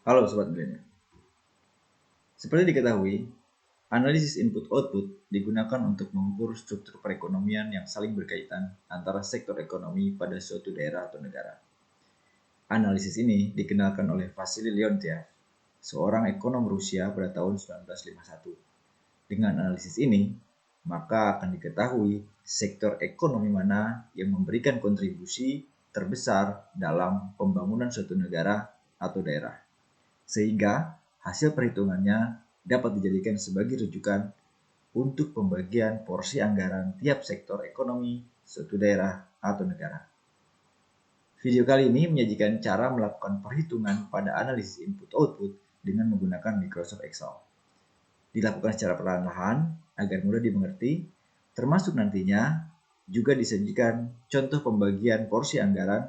Halo Sobat Milenial. Seperti diketahui, analisis input-output digunakan untuk mengukur struktur perekonomian yang saling berkaitan antara sektor ekonomi pada suatu daerah atau negara. Analisis ini dikenalkan oleh Vasily Leontiev, seorang ekonom Rusia pada tahun 1951. Dengan analisis ini, maka akan diketahui sektor ekonomi mana yang memberikan kontribusi terbesar dalam pembangunan suatu negara atau daerah. Sehingga hasil perhitungannya dapat dijadikan sebagai rujukan untuk pembagian porsi anggaran tiap sektor ekonomi suatu daerah atau negara. Video kali ini menyajikan cara melakukan perhitungan pada analisis input-output dengan menggunakan Microsoft Excel. Dilakukan secara perlahan-lahan agar mudah dimengerti, termasuk nantinya juga disajikan contoh pembagian porsi anggaran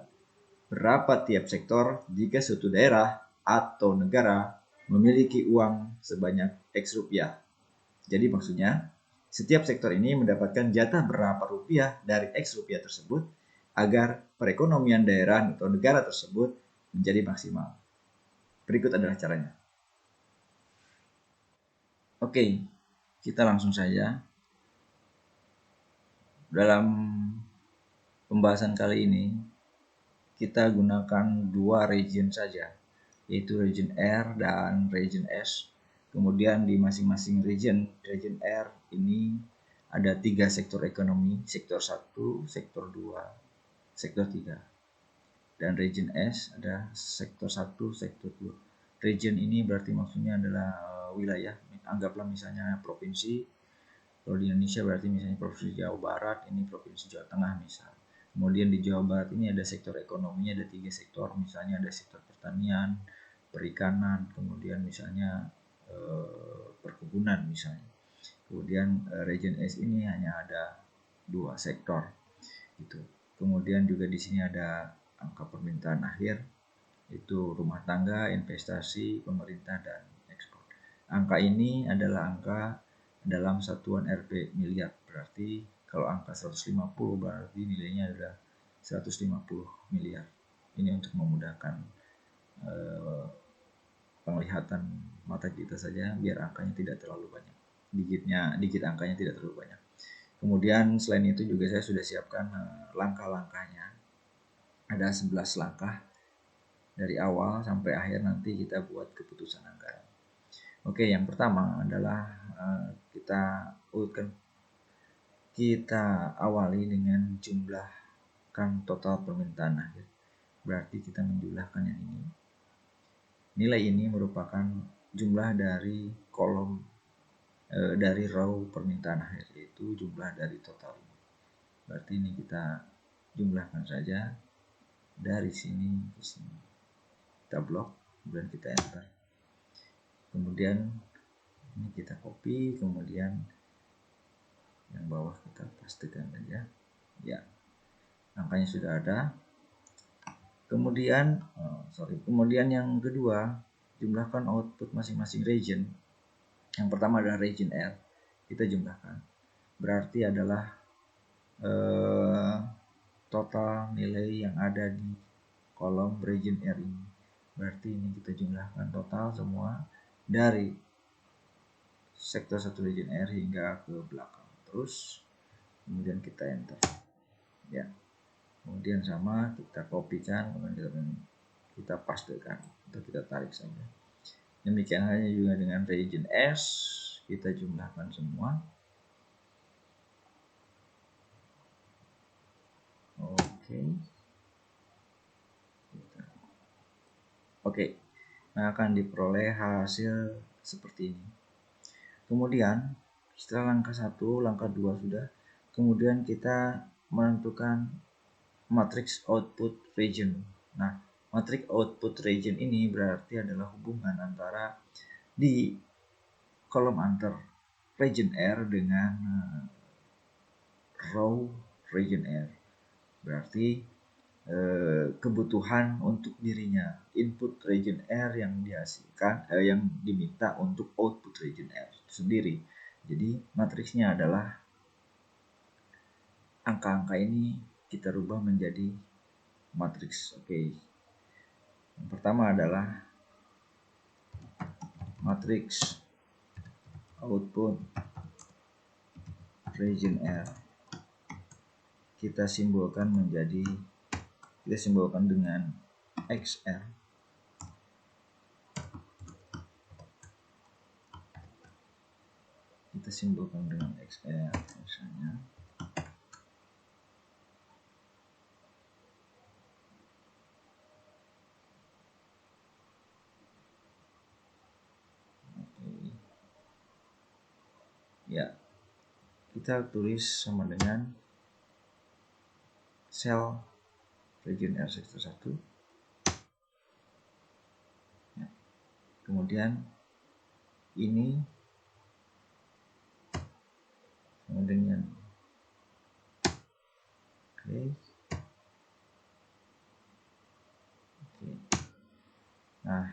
berapa tiap sektor jika suatu daerah atau negara memiliki uang sebanyak X rupiah. Jadi maksudnya, setiap sektor ini mendapatkan jatah berapa rupiah dari X rupiah tersebut agar perekonomian daerah atau negara tersebut menjadi maksimal. Berikut adalah caranya. Oke, kita langsung saja. Dalam pembahasan kali ini, kita gunakan dua region saja, yaitu region R dan region S. Kemudian di masing-masing region R ini ada 3 sektor ekonomi, sektor 1, sektor 2, sektor 3. Dan region S ada sektor 1, sektor 2. Region ini berarti maksudnya adalah wilayah, anggaplah misalnya provinsi. Kalau di Indonesia berarti misalnya provinsi Jawa Barat, ini provinsi Jawa Tengah misalnya. Kemudian di Jawa Barat ini ada sektor ekonominya, ada 3 sektor, misalnya ada sektor pertanian, perikanan, kemudian misalnya perkebunan misalnya. Kemudian region S ini hanya ada 2 sektor gitu. Kemudian juga di sini ada angka permintaan akhir, itu rumah tangga, investasi, pemerintah, dan ekspor. Angka ini adalah angka dalam satuan Rp miliar, berarti kalau angka 150 berarti nilainya adalah 150 miliar. Ini untuk memudahkan penglihatan mata kita saja biar angkanya tidak terlalu banyak. Digit angkanya tidak terlalu banyak. Kemudian selain itu juga saya sudah siapkan langkah-langkahnya. Ada 11 langkah dari awal sampai akhir nanti kita buat keputusan anggaran. Oke, yang pertama adalah kita awali dengan jumlahkan total permintaan akhir. Berarti kita menjumlahkan yang ini. Nilai ini merupakan jumlah dari kolom dari row permintaan akhir, yaitu jumlah dari total ini. Berarti ini kita jumlahkan saja dari sini ke sini. Kita blok, kemudian kita enter. Kemudian ini kita copy, kemudian yang bawah kita pastekan saja. Ya, angkanya sudah ada. Kemudian yang kedua, jumlahkan output masing-masing region. Yang pertama adalah region R, kita jumlahkan. Berarti adalah total nilai yang ada di kolom region R ini. Berarti ini kita jumlahkan total semua dari sektor 1 region R hingga ke belakang. Terus kemudian kita enter. Ya. Kemudian sama kita kopikan, kemudian kita pastekan atau kita tarik saja. Demikian halnya juga dengan region S, kita jumlahkan semua. Oke. Nah, akan diperoleh hasil seperti ini. Kemudian setelah langkah 1, langkah 2 sudah, kemudian kita menentukan matriks output region. Nah, matriks output region ini berarti adalah hubungan antara di kolom antar region R dengan row region R. Berarti kebutuhan untuk dirinya, input region R yang dihasilkan, yang diminta untuk output region R itu sendiri. Jadi matriksnya adalah angka-angka ini kita rubah menjadi matriks. Oke. Yang pertama adalah matriks output region R kita simbolkan dengan XR. Kita simbolkan dengan XR misalnya. Oke. Ya, kita tulis sama dengan sel region R sektor 1. Ya. Kemudian ini sama dengan oke. Nah,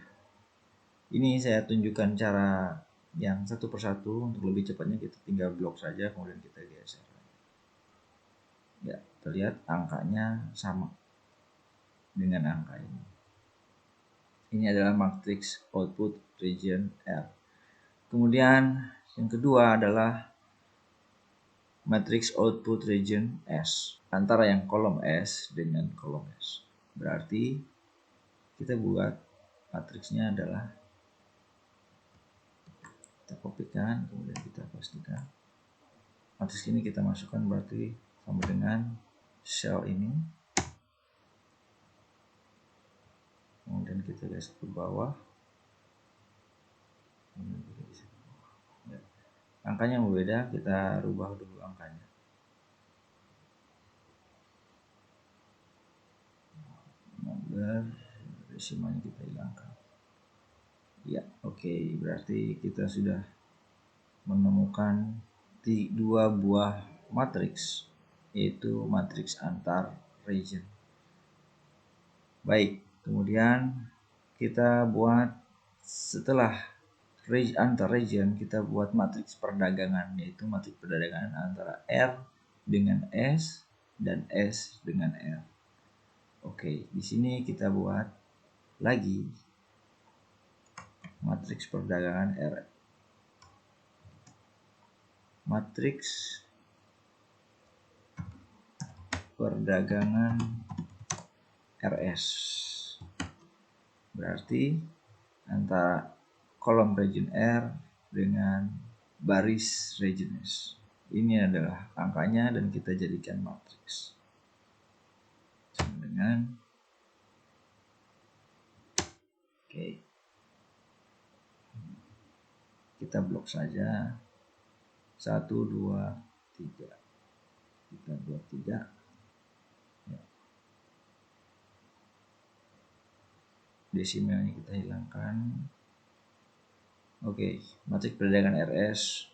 ini saya tunjukkan cara yang satu persatu. Untuk lebih cepatnya kita tinggal blok saja, kemudian kita geser. Ya, terlihat angkanya sama dengan angka ini. Ini adalah matriks output region R. Kemudian yang kedua adalah matriks output region S, antara yang kolom S dengan kolom S. Berarti kita buat matriksnya adalah kita kopikan, kemudian kita pastikan. Matriks ini kita masukkan berarti sama dengan sel ini. Kemudian kita geser ke bawah. Ya. Angkanya berbeda, kita rubah dulu angkanya. Agar desimalnya kita hilangkan. Ya, oke. Berarti kita sudah menemukan dua buah matriks, yaitu matriks antar region. Baik, kemudian kita buat setelah antar region, kita buat matriks perdagangan, yaitu matriks perdagangan antara R dengan S dan S dengan R. Oke, di sini kita buat lagi matriks perdagangan R. Matriks perdagangan RS. Berarti antara kolom region R dengan baris region S. Ini adalah angkanya dan kita jadikan matriks. Sama dengan oke. Kita blok saja. 1, 2, 3. Kita buat 3. Ya. Desimalnya kita hilangkan. Oke, matriks perdagangan RS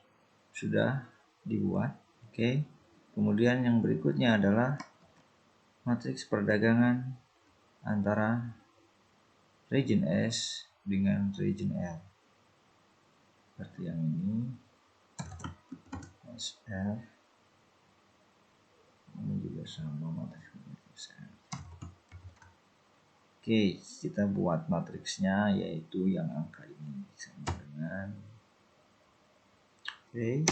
sudah dibuat. Oke. Kemudian yang berikutnya adalah matriks perdagangan antara region S dengan region R. Seperti yang ini. SR. Ini juga sama matriks R. Oke, kita buat matriksnya yaitu yang angka ini sama dengan oke.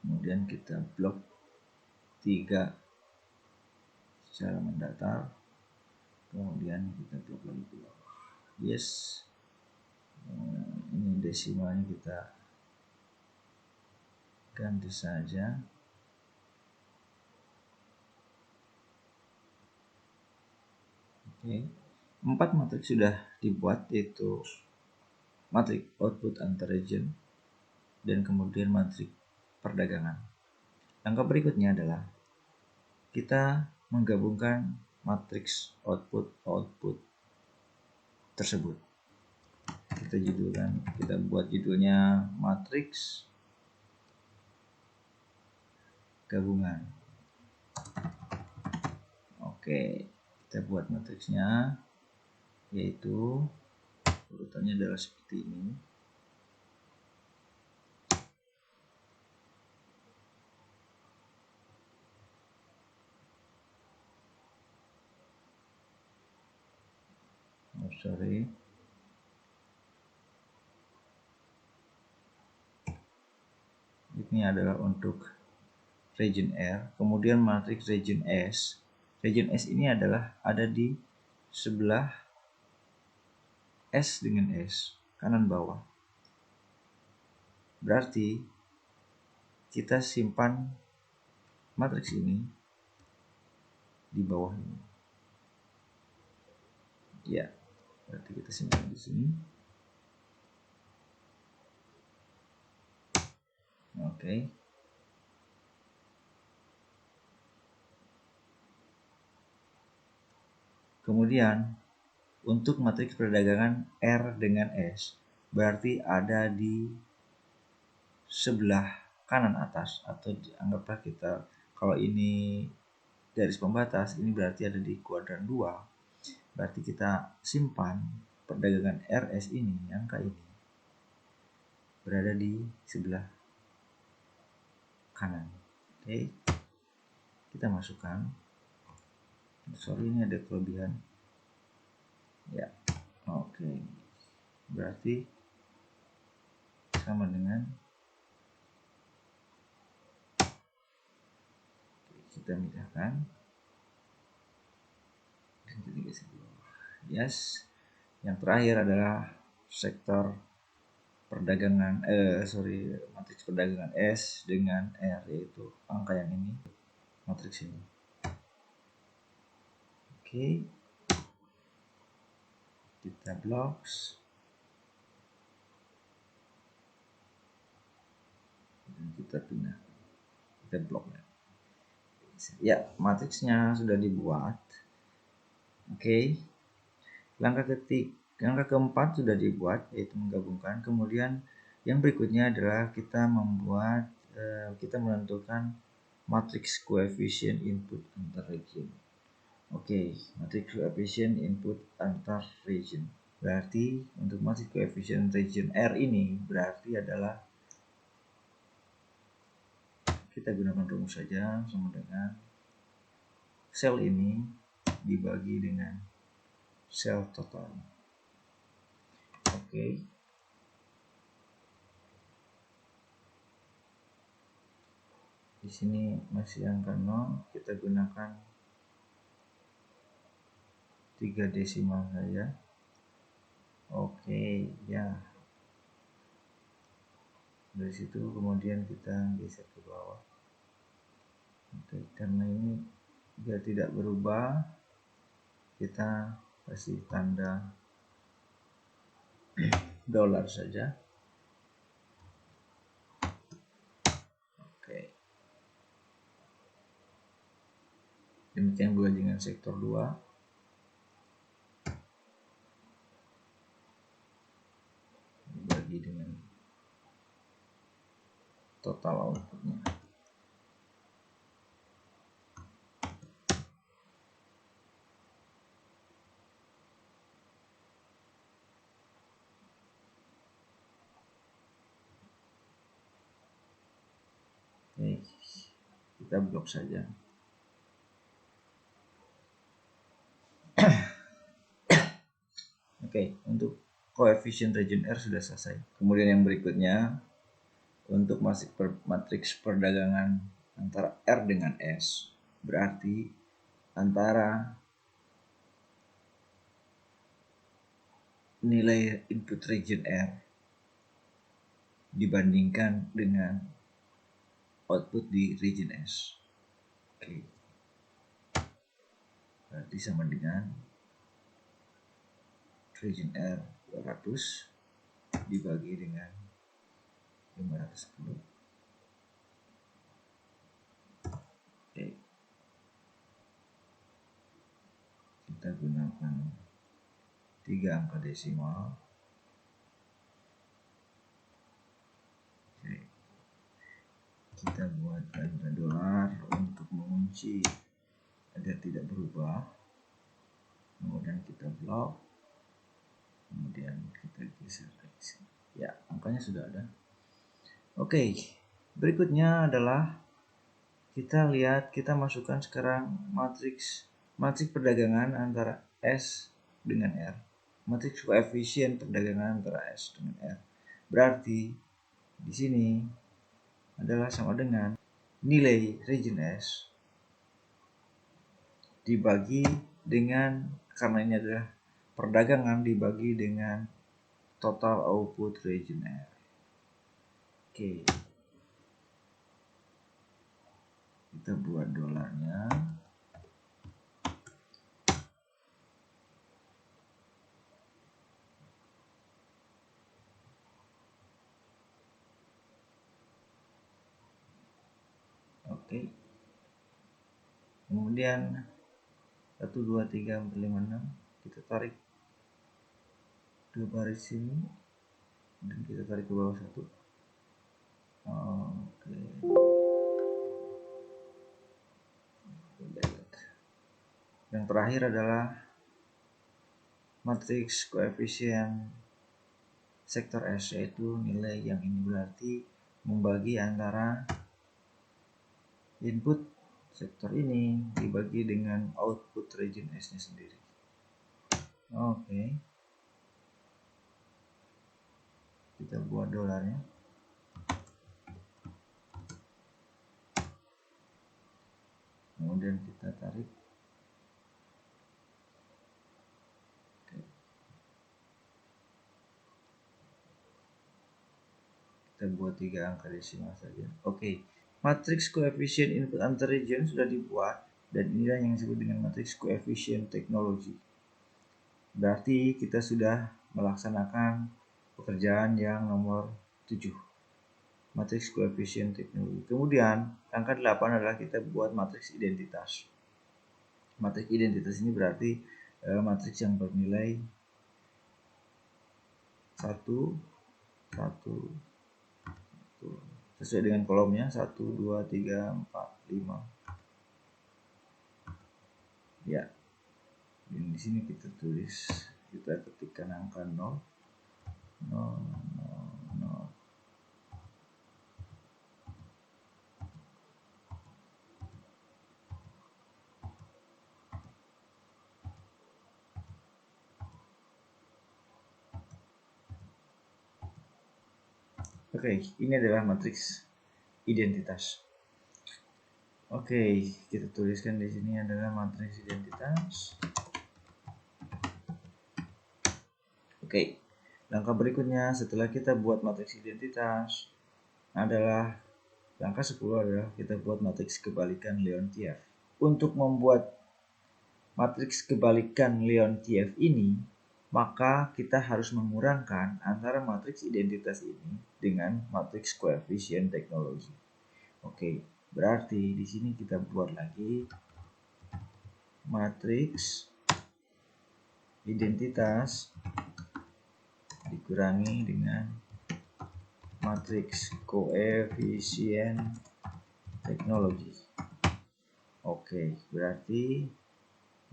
Kemudian kita blok 3 secara mendatar. Kemudian kita blok lagi ke bawah. Yes. Ini desimalnya kita ganti saja. Oke. 4 matriks sudah dibuat, yaitu matriks output antar region dan kemudian matriks perdagangan. Langkah berikutnya adalah kita menggabungkan matriks output tersebut. Kita buat judulnya matriks gabungan. Oke, kita buat matriksnya, yaitu urutannya adalah seperti ini. Ini adalah untuk region R. Kemudian matriks region S. Region S ini adalah ada di sebelah S dengan S, kanan bawah. Berarti kita simpan matriks ini di bawah ini. Ya, berarti kita simpan di sini. Oke. Kemudian untuk matriks perdagangan R dengan S berarti ada di sebelah kanan atas, atau anggaplah kita kalau ini garis pembatas, ini berarti ada di kuadran 2. Berarti kita simpan perdagangan RS ini, angka ini berada di sebelah kanan. Oke. Kita masukkan. Sorry, ini ada kelebihan. Ya. Oke. Berarti sama dengan kita misahkan. Yes. Yang terakhir adalah sektor perdagangan matriks perdagangan S dengan R, yaitu angka yang ini, matriks ini. Oke. Kita blocks. Dan kita pindah. Kita blok ya. Ya, matriksnya sudah dibuat. Oke. Langkah keempat sudah dibuat, yaitu menggabungkan. Kemudian yang berikutnya adalah kita menentukan matriks koefisien input antar region. Oke, matriks koefisien input antar region. Berarti untuk matriks koefisien region R ini berarti adalah kita gunakan rumus saja, sama dengan sel ini dibagi dengan sel total. Oke. Di sini masih angka 0, kita gunakan 3 desimal saja. Oke, ya. Dari situ kemudian kita geser ke bawah. Oke, karena ini biar tidak berubah, kita kasih tanda dolar saja. Oke. Demikian pula dengan sektor 2. Dibagi dengan total outputnya. Oke, kita blok saja. Oke, untuk koefisien region R sudah selesai. Kemudian yang berikutnya untuk matriks perdagangan antara R dengan S, berarti antara nilai input region R dibandingkan dengan output di region S. Oke. Berarti sama dengan region R 200 dibagi dengan 510. Oke. Kita gunakan 3 angka desimal. Oke. Kita buat tanda dolar untuk mengunci agar tidak berubah. Kemudian kita blok. Kemudian kita geser ke sini. Ya, angkanya sudah ada. Oke, berikutnya adalah kita masukkan sekarang matriks perdagangan antara S dengan R. Matriks koefisien perdagangan antara S dengan R. Berarti di sini adalah sama dengan nilai region S dibagi dengan, karena ini adalah perdagangan, dibagi dengan total output region R. Oke, kita buat dolarnya. Oke, kemudian 1, 2, 3, 4, 5, 6 kita tarik dua baris sini dan kita tarik ke bawah satu. Oke, yang terakhir adalah matriks koefisien sektor S, yaitu nilai yang ini berarti membagi antara input sektor ini dibagi dengan output region S nya sendiri. Oke, kita buat dolarnya. Kemudian kita tarik. Oke. Kita buat 3 angka desimal saja. Oke, matriks koefisien input antar region sudah dibuat, dan inilah yang disebut dengan matriks koefisien teknologi. Berarti kita sudah melaksanakan pekerjaan yang nomor 7, matriks koefisien teknologi. Kemudian angka 8 adalah kita buat matriks identitas. Matriks identitas ini berarti matriks yang bernilai 1, 1, sesuai dengan kolomnya 1, 2, 3, 4, 5. Ya, dan di sini kita tulis, kita ketikkan angka 0, 0, 0, 0. Oke, ini adalah matriks identitas. Oke, kita tuliskan di sini adalah matriks identitas. Oke, langkah berikutnya setelah kita buat matriks identitas adalah langkah 10 adalah kita buat matriks kebalikan Leontief. Untuk membuat matriks kebalikan Leontief ini, maka kita harus mengurangkan antara matriks identitas ini dengan matriks koefisien teknologi. Oke, berarti di sini kita buat lagi matriks identitas dikurangi dengan matriks koefisien teknologi. Oke, berarti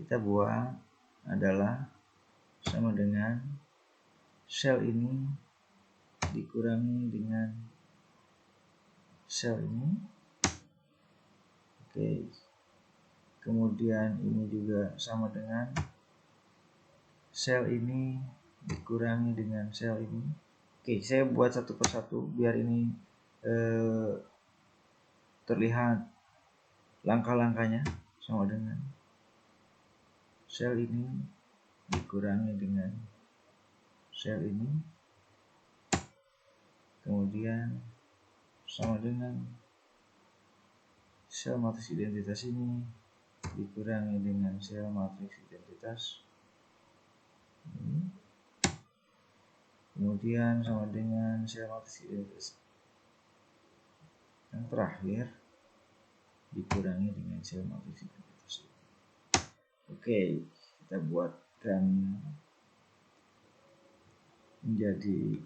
kita buat adalah sama dengan sel ini dikurangi dengan sel ini. Oke, kemudian ini juga sama dengan sel ini dikurangi dengan sel ini. Oke, saya buat satu persatu biar ini terlihat langkah-langkahnya. Sama dengan sel ini dikurangi dengan sel ini, kemudian sama dengan sel matriks identitas ini dikurangi dengan sel matriks identitas ini, kemudian sama dengan sel matriks identitas yang terakhir dikurangi dengan sel matriks identitas ini. Oke, kita buatkan menjadi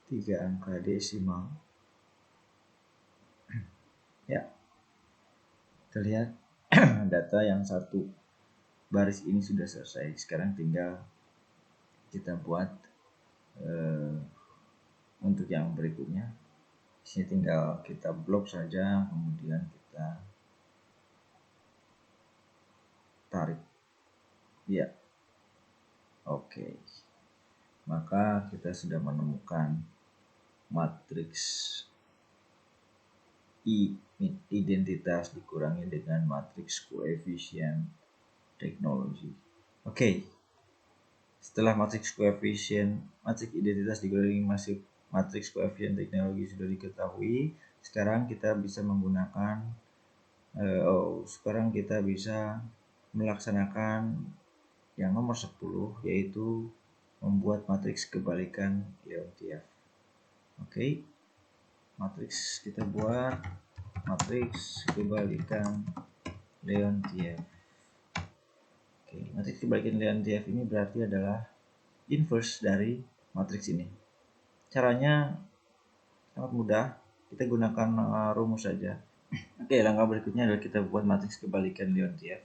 3 angka desimal. Ya, terlihat data yang satu baris ini sudah selesai. Sekarang tinggal kita buat untuk yang berikutnya. Di sini tinggal kita blok saja, kemudian kita tarik. Ya, oke. Maka kita sudah menemukan matriks identitas dikurangi dengan matriks koefisien teknologi. Oke. Setelah matriks identitas dikurangi matriks koefisien teknologi sudah diketahui, sekarang kita bisa melaksanakan yang nomor 10, yaitu membuat matriks kebalikan Leontief. Oke. Matriks kita buat matriks kebalikan Leontief. Oke, matriks kebalikan Leontief ini berarti adalah inverse dari matriks ini. Caranya sangat mudah, kita gunakan rumus saja. Oke, langkah berikutnya adalah kita buat matriks kebalikan Leontief.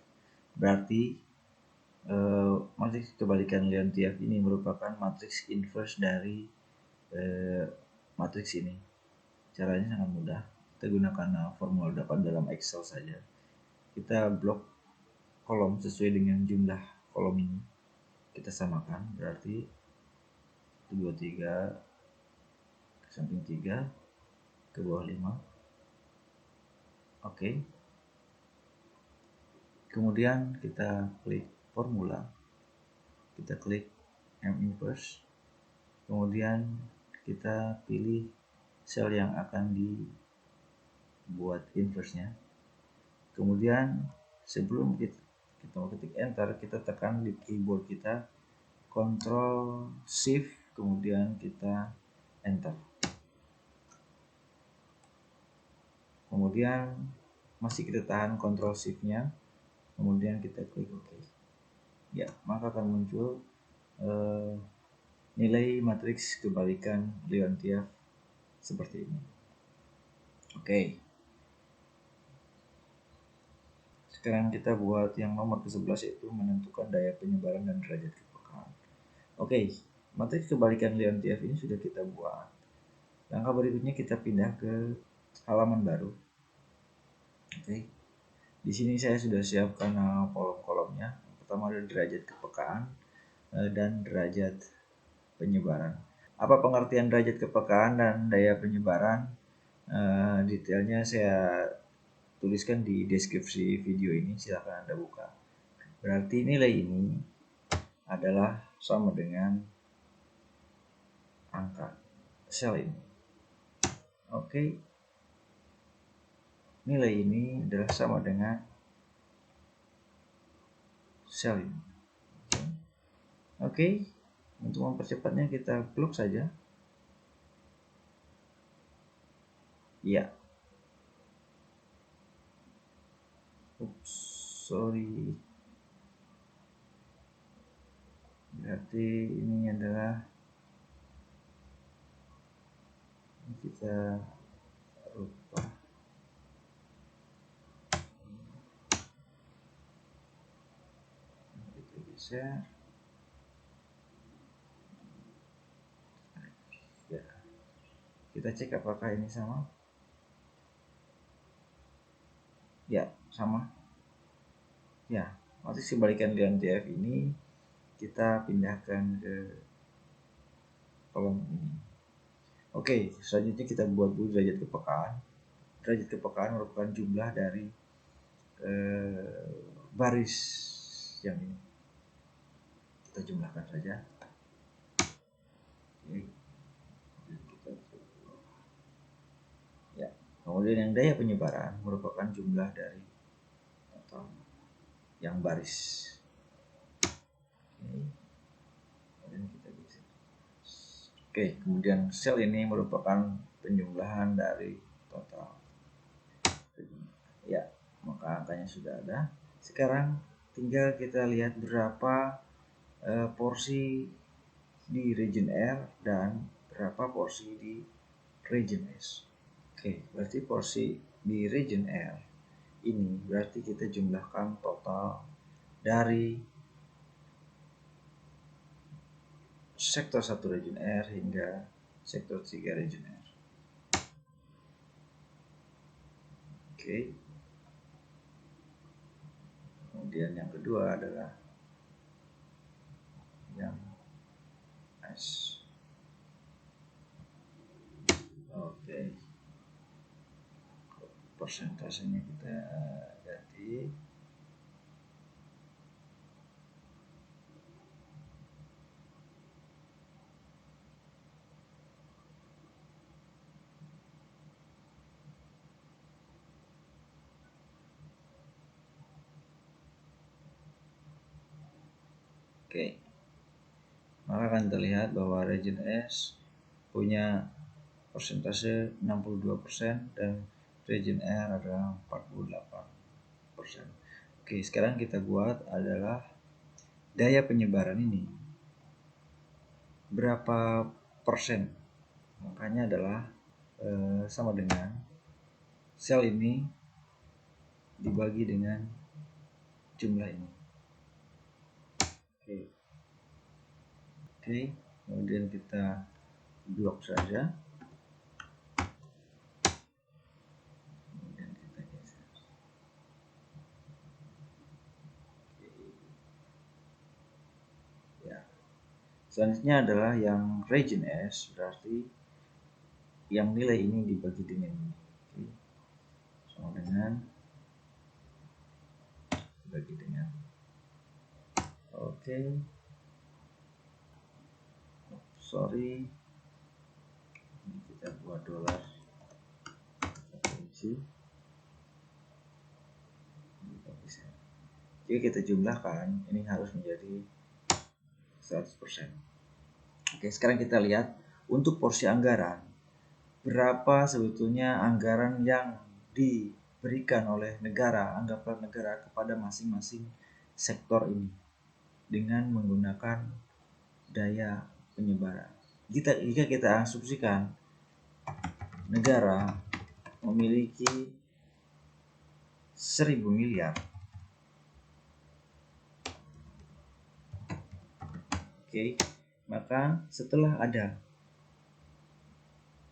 Berarti matriks kebalikan Leontief ini merupakan matriks inverse dari matriks ini. Caranya sangat mudah. Kita gunakan formula dapat dalam Excel saja. Kita blok kolom sesuai dengan jumlah kolom ini. Kita samakan, berarti 2, 3 ke samping 3 ke bawah 5. Oke. Kemudian kita klik formula. Kita klik M inverse. Kemudian kita pilih sel yang akan dibuat inverse-nya. Kemudian sebelum kita mau ketik enter, kita tekan di keyboard kita Ctrl Shift, kemudian kita enter. Kemudian masih kita tahan Ctrl Shift-nya, kemudian kita klik OK. Ya, maka akan muncul nilai matriks kebalikan Leontief seperti ini. Oke. Sekarang kita buat yang nomor ke-11, yaitu menentukan daya penyebaran dan derajat kepekaan. Oke, matriks kebalikan Leontief ini sudah kita buat. Langkah berikutnya kita pindah ke halaman baru. Oke. Di sini saya sudah siapkan kolom-kolomnya. Pertama ada derajat kepekaan dan derajat penyebaran. Apa pengertian derajat kepekaan dan daya penyebaran? Detailnya saya tuliskan di deskripsi video ini, silahkan Anda buka. Berarti nilai ini adalah sama dengan angka sel ini. Oke. Nilai ini adalah sama dengan sel ini. Oke. Untuk mempercepatnya kita blok saja. Ya. Oops, sorry. Berarti ini adalah kita rubah. Kita bisa. Ya. Kita cek apakah ini sama. Ya, sama. Ya, matriks kebalikan Leontief ini kita pindahkan ke kolom ini. Oke, selanjutnya kita buat dulu derajat kepekaan. Derajat kepekaan merupakan jumlah dari baris yang ini. Kita jumlahkan saja. Oke. Ya, kemudian yang daya penyebaran merupakan jumlah dari total yang baris. Oke, kemudian sel ini merupakan penjumlahan dari total. Ya, maka angkanya sudah ada. Sekarang tinggal kita lihat berapa porsi di region R dan berapa porsi di region S. Oke, berarti porsi di region R ini berarti kita jumlahkan total dari sektor 1 region R hingga sektor 3 region R. Oke. Kemudian yang kedua adalah yang S. Oke. persentasenya kita ganti. Oke, maka akan terlihat bahwa region S punya persentase 62% dan region R adalah 48%. Oke, sekarang kita buat adalah daya penyebaran ini berapa persen. Makanya adalah sama dengan sel ini dibagi dengan jumlah ini. Oke, kemudian kita blok saja. Kemudian kita geser. Ya. Selanjutnya adalah yang region S, berarti yang nilai ini dibagi dengan ini. Sama dengan dibagi dengan. Sorry, ini kita buat dolar kunci. Jika kita jumlahkan, ini harus menjadi 100%. Oke, sekarang kita lihat untuk porsi anggaran, berapa sebetulnya anggaran yang diberikan oleh negara, anggaplah negara, kepada masing-masing sektor ini dengan menggunakan daya penyebaran. Jika kita asumsikan negara memiliki 1000 miliar, oke, maka setelah ada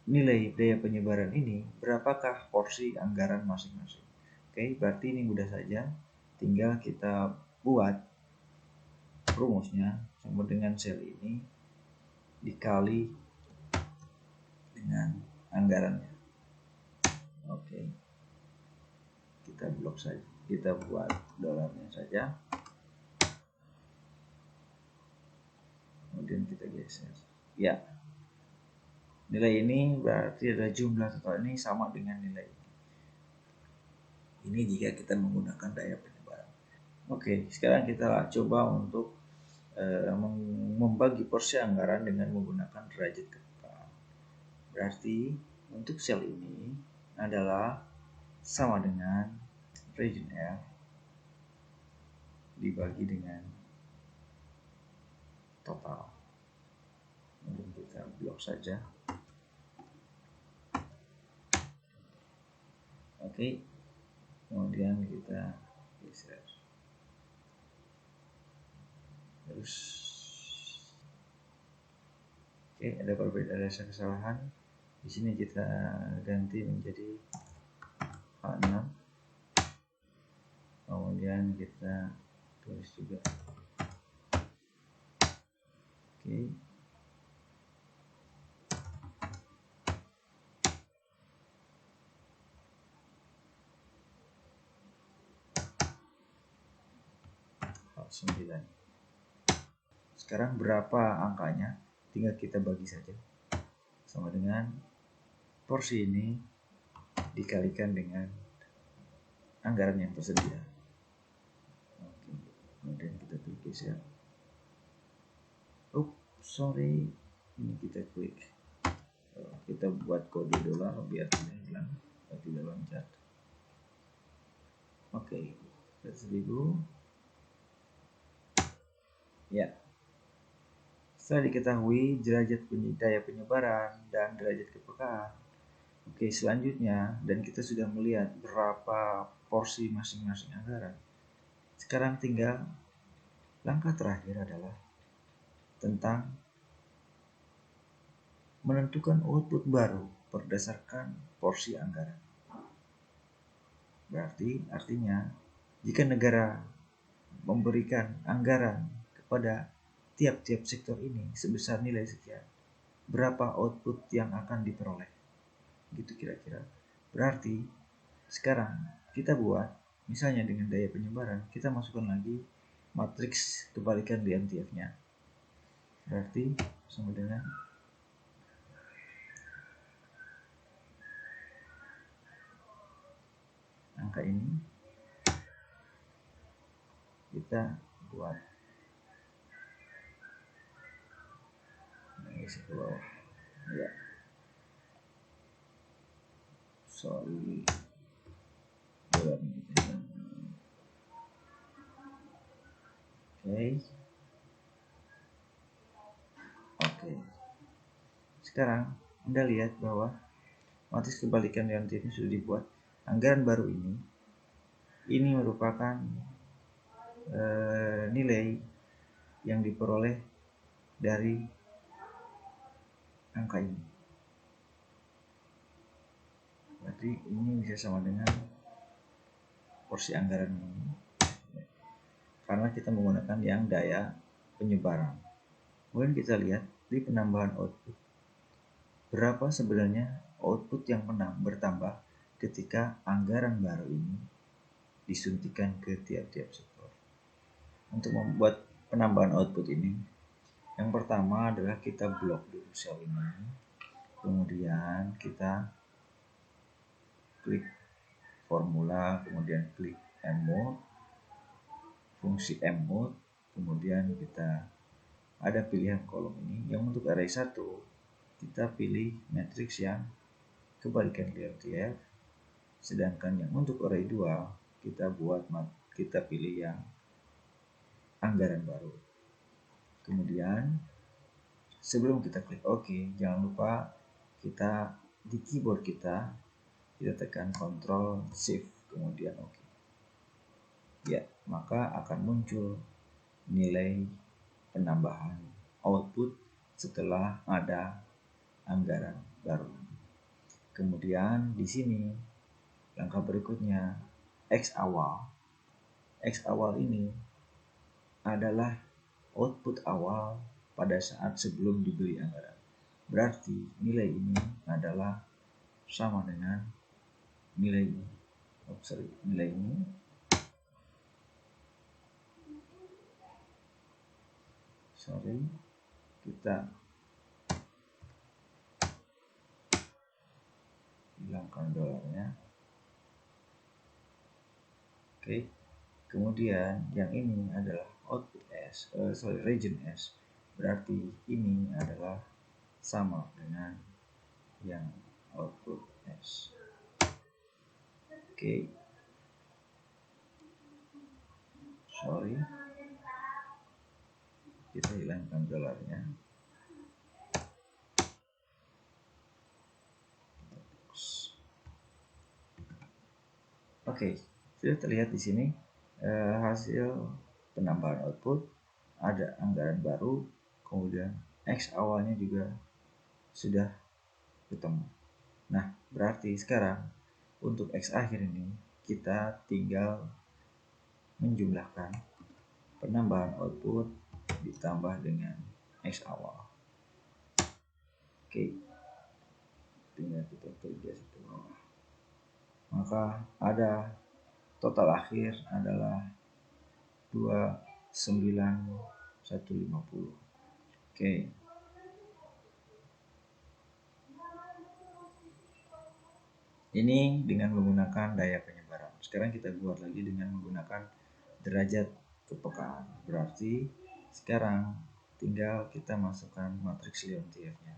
nilai daya penyebaran ini, berapakah porsi anggaran masing-masing? Oke, berarti ini mudah saja, tinggal kita buat rumusnya sama dengan sel ini dikali dengan anggarannya. Oke, kita blok saja, kita buat dolarnya saja, kemudian kita geser. Ya, nilai ini berarti adalah jumlah total ini sama dengan nilai ini. Ini jika kita menggunakan daya penyebaran. Oke, sekarang kita coba untuk membagi porsi anggaran dengan menggunakan derajat kepekaan. Berarti untuk sel ini adalah sama dengan region R dibagi dengan total. Kemudian kita blok saja. Oke, kemudian kita geser. Terus, oke, ada perbedaan kesalahan. Di sini kita ganti menjadi A6. Kemudian kita tulis juga. Oke. A9. Sekarang berapa angkanya? Tinggal kita bagi saja. Sama dengan porsi ini dikalikan dengan anggaran yang tersedia. Oke. Kemudian kita geser. Sorry, ini kita klik. Kita buat kode dolar biar tidak hilang, tidak loncat. Oke, 1000. Ya. Setelah diketahui derajat daya penyebaran dan derajat kepekaan, oke, selanjutnya, dan kita sudah melihat berapa porsi masing-masing anggaran. Sekarang tinggal langkah terakhir adalah tentang menentukan output baru berdasarkan porsi anggaran. Berarti artinya jika negara memberikan anggaran kepada tiap-tiap sektor ini sebesar nilai sekian, berapa output yang akan diperoleh? Gitu kira-kira. Berarti Sekarang kita buat misalnya dengan daya penyebaran, kita masukkan lagi matriks kebalikan LNTF-nya. Berarti sama dengan angka ini kita buat ke bawah ya, sorry oke. Sekarang Anda lihat bahwa matriks kebalikan LNTF ini sudah dibuat. Anggaran baru ini merupakan nilai yang diperoleh dari angka ini. Berarti ini bisa sama dengan porsi anggaran ini, karena kita menggunakan yang daya penyebaran. Kemudian kita lihat di penambahan output, berapa sebenarnya output yang bertambah ketika anggaran baru ini disuntikan ke tiap-tiap sektor. Untuk membuat penambahan output ini, yang pertama adalah kita blok dulu sel ini, kemudian kita klik formula, kemudian klik M-mode, fungsi M-mode, kemudian kita ada pilihan kolom ini. Yang untuk array 1 kita pilih matriks yang kebalikan LNTF, sedangkan yang untuk array 2 kita pilih yang anggaran baru. Kemudian sebelum kita klik OK, jangan lupa kita di keyboard kita tekan Ctrl Shift kemudian OK. Ya, maka akan muncul nilai penambahan output setelah ada anggaran baru. Kemudian di sini langkah berikutnya X awal. X awal ini adalah output awal pada saat sebelum diberi anggaran. Berarti nilai ini adalah sama dengan nilai ini. Nilai ini kita hilangkan dolarnya. Oke. Kemudian yang ini adalah output S, region S. Berarti ini adalah sama dengan yang output S. Oke. Kita hilangkan dolarnya. Oke, sudah terlihat di sini hasil penambahan output, ada anggaran baru, kemudian X awalnya juga sudah ketemu. Nah, berarti sekarang untuk X akhir ini kita tinggal menjumlahkan penambahan output ditambah dengan X awal. Oke, tinggal kita kerja situ bawah. Maka ada total akhir adalah 29150. Oke. Ini dengan menggunakan daya penyebaran. Sekarang kita buat lagi dengan menggunakan derajat kepekaan. Berarti sekarang tinggal kita masukkan matriks LNTF-nya.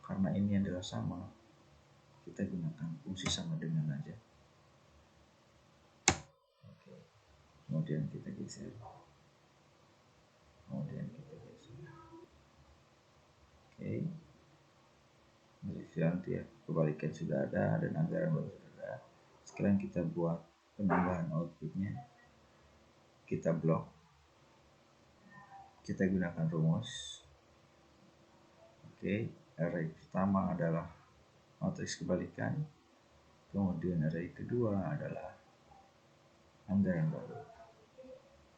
Karena ini adalah sama, kita gunakan fungsi sama dengan aja. Oke. Kemudian kita geser. Oke. Matriks LNTF kebalikan sudah ada dan anggaran baru sudah ada. Sekarang kita buat penambahan outputnya. Kita blok. Kita gunakan rumus. Oke, array pertama adalah matriks kebalikan, kemudian array kedua adalah anggaran baru.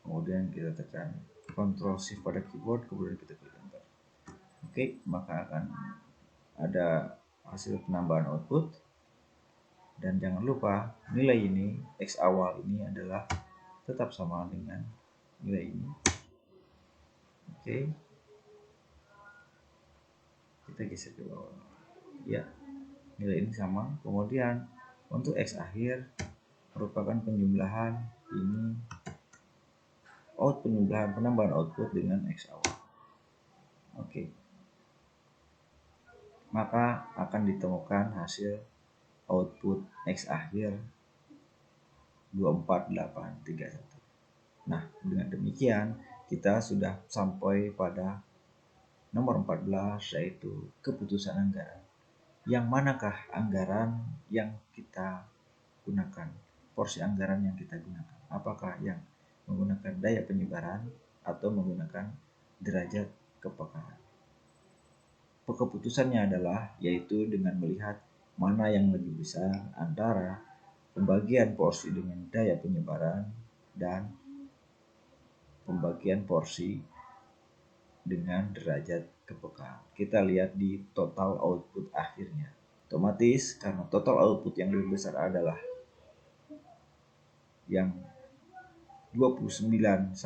Kemudian kita tekan Ctrl Shift pada keyboard, kemudian kita klik enter. Oke, maka akan ada hasil penambahan output. Dan jangan lupa nilai ini, X awal ini adalah tetap sama dengan nilai ini. Oke. Kita geser ke bawah. Ya, nilai ini sama. Kemudian untuk X akhir merupakan penjumlahan ini penambahan output dengan X awal. Oke. Maka akan ditemukan hasil output X akhir 24831. Nah, dengan demikian kita sudah sampai pada nomor 14, yaitu keputusan anggaran. Yang manakah anggaran yang kita gunakan? Porsi anggaran yang kita gunakan. Apakah yang menggunakan daya penyebaran atau menggunakan derajat kepekaan? Keputusannya adalah yaitu dengan melihat mana yang lebih besar antara pembagian porsi dengan daya penyebaran dan pembagian porsi dengan derajat kepekaan. Kita lihat di total output akhirnya. Otomatis karena total output yang lebih besar adalah yang 29150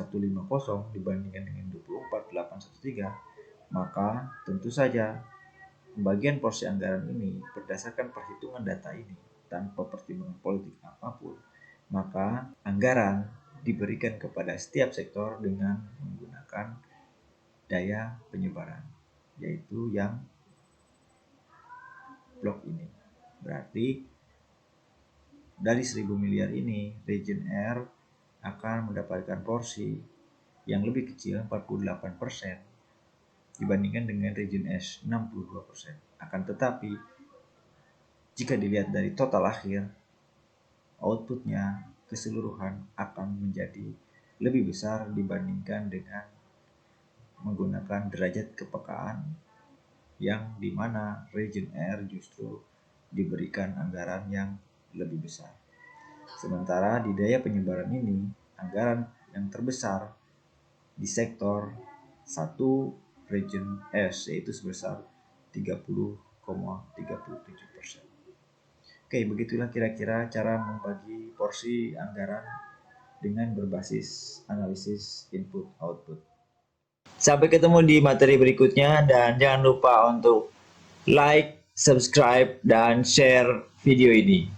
dibandingkan dengan 24813, maka tentu saja pembagian porsi anggaran ini berdasarkan perhitungan data ini tanpa pertimbangan politik apapun, maka anggaran diberikan kepada setiap sektor dengan menggunakan daya penyebaran, yaitu yang blok ini. Berarti dari 1000 miliar ini, Region R akan mendapatkan porsi yang lebih kecil 48% dibandingkan dengan Region S 62%. Akan tetapi jika dilihat dari total akhir, outputnya keseluruhan akan menjadi lebih besar dibandingkan dengan menggunakan derajat kepekaan, yang dimana Region R justru diberikan anggaran yang lebih besar. Sementara di daya penyebaran ini, anggaran yang terbesar di sektor 1 Region S yaitu sebesar 30,37%. Oke, begitulah kira-kira cara membagi porsi anggaran dengan berbasis analisis input output. Sampai ketemu di materi berikutnya, dan jangan lupa untuk like, subscribe, dan share video ini.